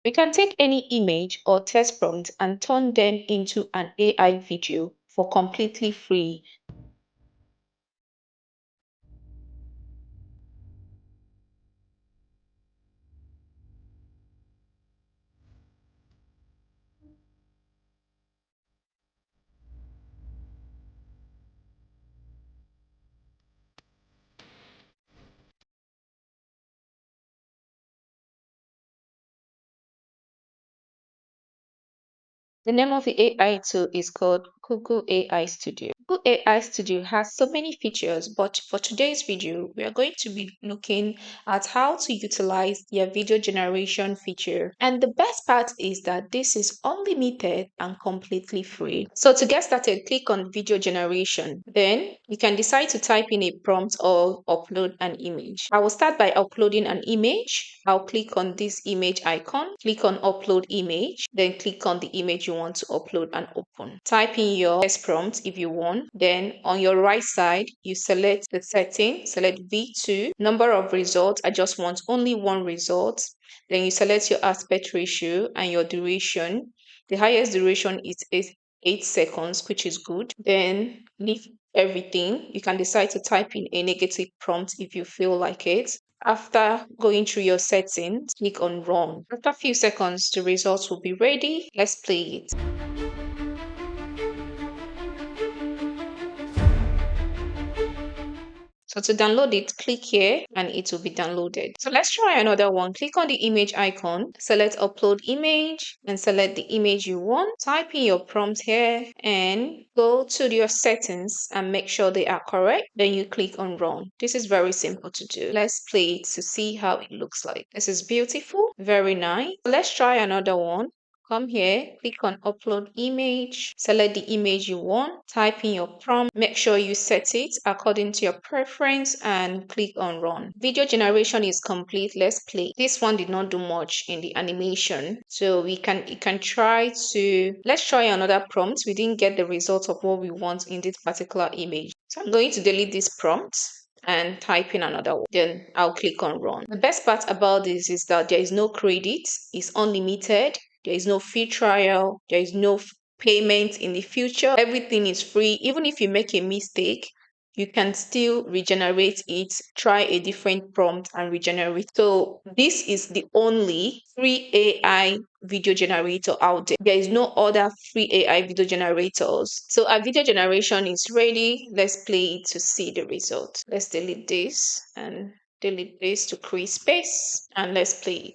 We can take any image or text prompt and turn them into an AI video for completely free. The name of the AI tool is called Google AI Studio. Google AI Studio has so many features, but for today's video, we are going to be looking at how to utilize their video generation feature. And the best part is that this is unlimited and completely free. So to get started, click on video generation. Then you can decide to type in a prompt or upload an image. I will start by uploading an image. I'll click on this image icon, click on upload image, then click on the image you want to upload and open. Type in your text prompt if you want. Then on your right side, you select the setting, select V2, number of results. I just want only one result. Then you select your aspect ratio and your duration. The highest duration is 8 seconds, which is good. Then leave everything. You can decide to type in a negative prompt if you feel like it. After going through your settings, click on run. After a few seconds, the results will be ready. Let's play it. So to download it, click here and it will be downloaded. So let's try another one. Click on the image icon, select upload image and select the image you want. Type in your prompt here and go to your settings and make sure they are correct. Then you click on run. This is very simple to do. Let's play it to see how it looks like. This is beautiful, very nice. Let's try another one. Come here, click on upload image, select the image you want, type in your prompt, make sure you set it according to your preference and click on run. Video generation is complete. Let's play. This one did not do much in the animation. So you can try to, let's try another prompt. We didn't get the result of what we want in this particular image. So I'm going to delete this prompt and type in another one. Then I'll click on run. The best part about this is that there is no credit, it's unlimited. There is no free trial. There is no payment in the future. Everything is free. Even if you make a mistake, you can still regenerate it, try a different prompt and regenerate. So this is the only free AI video generator out there. There is no other free AI video generators. So our video generation is ready. Let's play it to see the result. Let's delete this and delete this to create space and let's play it.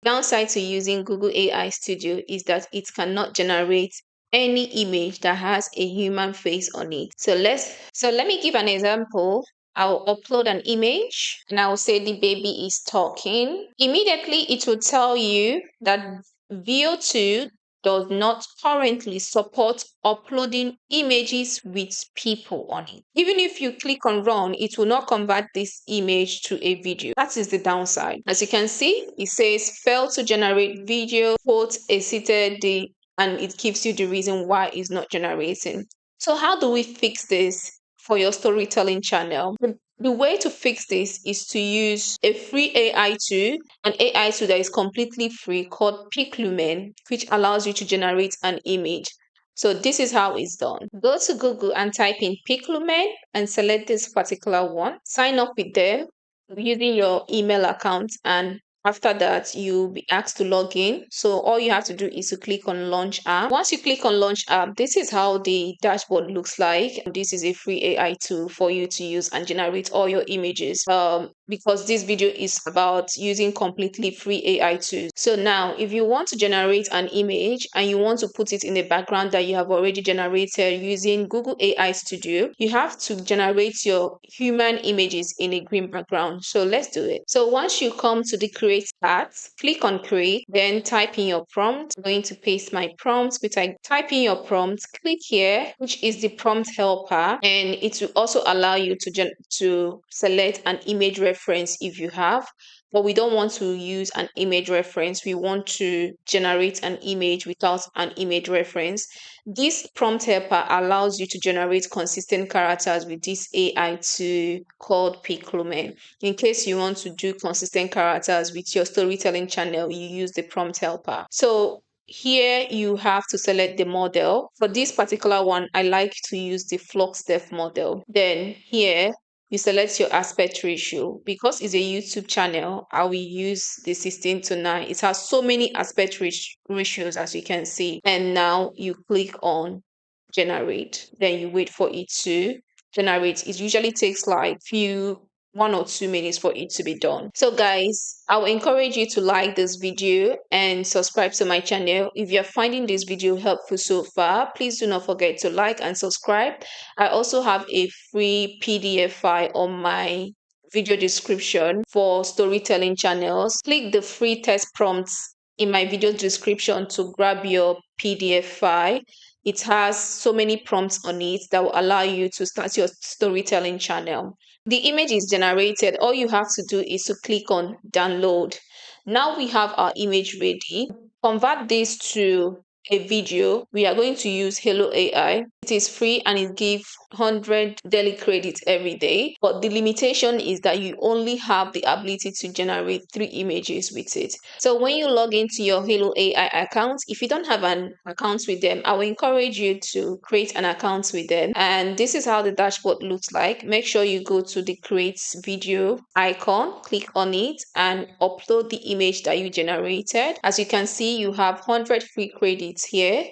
Downside to using Google AI Studio is that it cannot generate any image that has a human face on it. So let me give an example. I'll upload an image and I'll say the baby is talking. Immediately it will tell you that VEO2 does not currently support uploading images with people on it. Even if you click on run, it will not convert this image to a video. That is the downside. As you can see, it says failed to generate video, quote, exited the, and it gives you the reason why it's not generating. So how do we fix this for your storytelling channel? The way to fix this is to use a free AI tool, an AI tool that is completely free called PicLumen, which allows you to generate an image. So this is how it's done. Go to Google and type in PicLumen and select this particular one. Sign up with them using your email account, and after that, you'll be asked to log in. So all you have to do is to click on launch app. Once you click on launch app, this is how the dashboard looks like. This is a free AI tool for you to use and generate all your images. Because this video is about using completely free AI tools. So now, if you want to generate an image and you want to put it in a background that you have already generated using Google AI Studio, you have to generate your human images in a green background. So let's do it. So once you come to the create tab, click on create, then type in your prompt. I'm going to paste my prompt, which I type in your prompt, click here, which is the prompt helper, and it will also allow you to select an image reference reference if you have, but we don't want to use an image reference. We want to generate an image without an image reference. This prompt helper allows you to generate consistent characters with this AI tool called PicLumen. In case you want to do consistent characters with your storytelling channel, you use the prompt helper. So here you have to select the model. For this particular one, I like to use the flux depth model. Then here you select your aspect ratio. Because it's a YouTube channel, I will use the 16:9. It has so many aspect ratios, as you can see. And now you click on generate. Then you wait for it to generate. It usually takes like 1 or 2 minutes for it to be done. So guys, I will encourage you to like this video and subscribe to my channel. If you're finding this video helpful so far, please do not forget to like and subscribe. I also have a free PDF file on my video description for storytelling channels. Click the free test prompts in my video description to grab your PDF file. It has so many prompts on it that will allow you to start your storytelling channel. The image is generated. All you have to do is to click on download. Now we have our image ready. Convert this to a video. We are going to use Hello AI. It is free and it gives 100 daily credits every day. But the limitation is that you only have the ability to generate 3 images with it. So when you log into your Hello AI account, if you don't have an account with them, I will encourage you to create an account with them. And this is how the dashboard looks like. Make sure you go to the create video icon, click on it and upload the image that you generated. As you can see, you have 100 free credits here,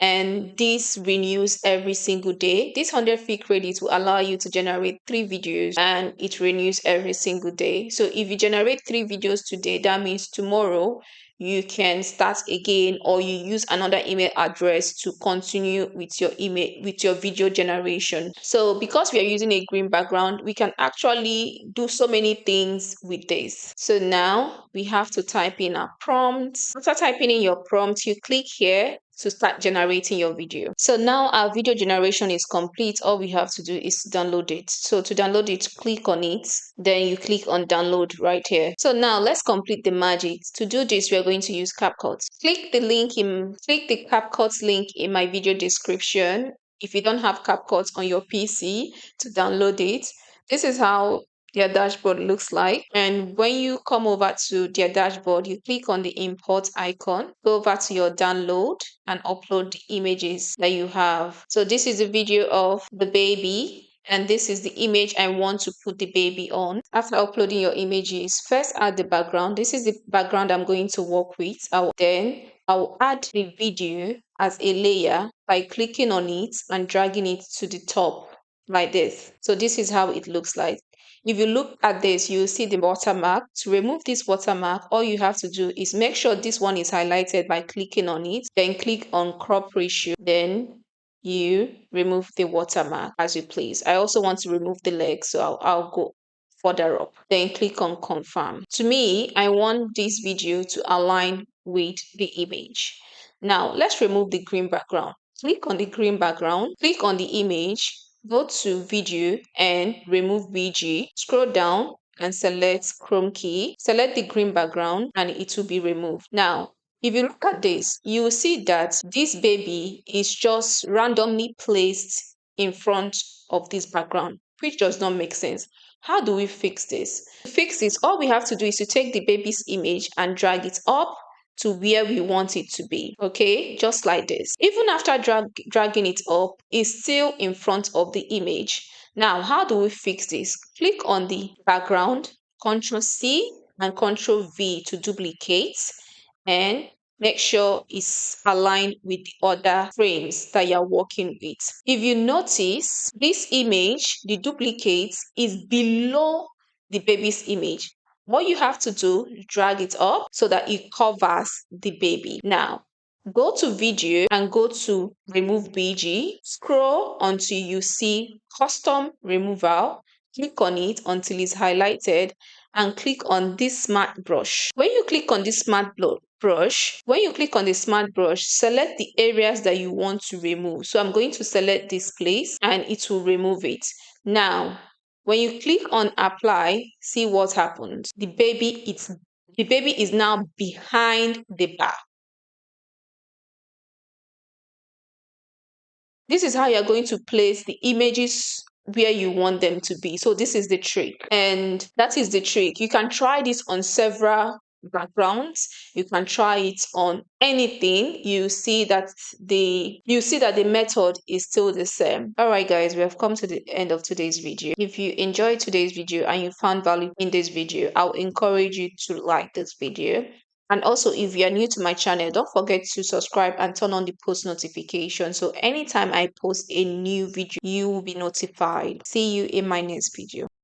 and this renews every single day. This 100 free credits will allow you to generate 3 videos and it renews every single day. So if you generate 3 videos today, that means tomorrow you can start again, or you use another email address to continue with your video generation. So because we are using a green background, we can actually do so many things with this. So now we have to type in our prompts. After typing in your prompt, you click here to start generating your video. So now our video generation is complete. All we have to do is download it. So to download it, click on it, then you click on download right here. So now let's complete the magic. To do this, we are going to use CapCut. Click the CapCut link in my video description if you don't have CapCut on your PC to download it. This is how their dashboard looks like. And when you come over to their dashboard, you click on the import icon, go over to your download and upload the images that you have. So this is a video of the baby, and this is the image I want to put the baby on. After uploading your images, first add the background. This is the background I'm going to work with. I'll add the video as a layer by clicking on it and dragging it to the top like this. So this is how it looks like. If you look at this, you'll see the watermark. To remove this watermark, all you have to do is make sure this one is highlighted by clicking on it, then click on crop ratio, then you remove the watermark as you please. I also want to remove the leg, so I'll go further up, then click on confirm. To me, I want this video to align with the image. Now let's remove the green background. Click on the green background, click on the image, go to video and remove BG. Scroll down and select Chrome key. Select the green background and it will be removed. Now, if you look at this, you will see that this baby is just randomly placed in front of this background, which does not make sense. How do we fix this? To fix this, all we have to do is to take the baby's image and drag it up to where we want it to be. Okay, just like this. Even after dragging it up, it's still in front of the image. Now, how do we fix this? Click on the background, Ctrl C and Ctrl V to duplicate, and make sure it's aligned with the other frames that you're working with. If you notice, this image, the duplicate, is below the baby's image. What you have to do, drag it up so that it covers the baby. Now, go to video and go to remove BG. Scroll until you see custom removal. Click on it until it's highlighted and click on this smart brush. When you click on this smart brush, select the areas that you want to remove. So I'm going to select this place and it will remove it. Now, When you click on apply, see what happens. The baby is now behind the bar. This is how you're going to place the images where you want them to be. So this is the trick. And that is the trick. You can try this on several backgrounds. You can try it on anything. You see that the method is still the same. All right, guys, we have come to the end of today's video. If you enjoyed today's video and you found value in this video, I'll encourage you to like this video. And also, if you are new to my channel, don't forget to subscribe and turn on the post notification. So anytime I post a new video, you will be notified. See you in my next video.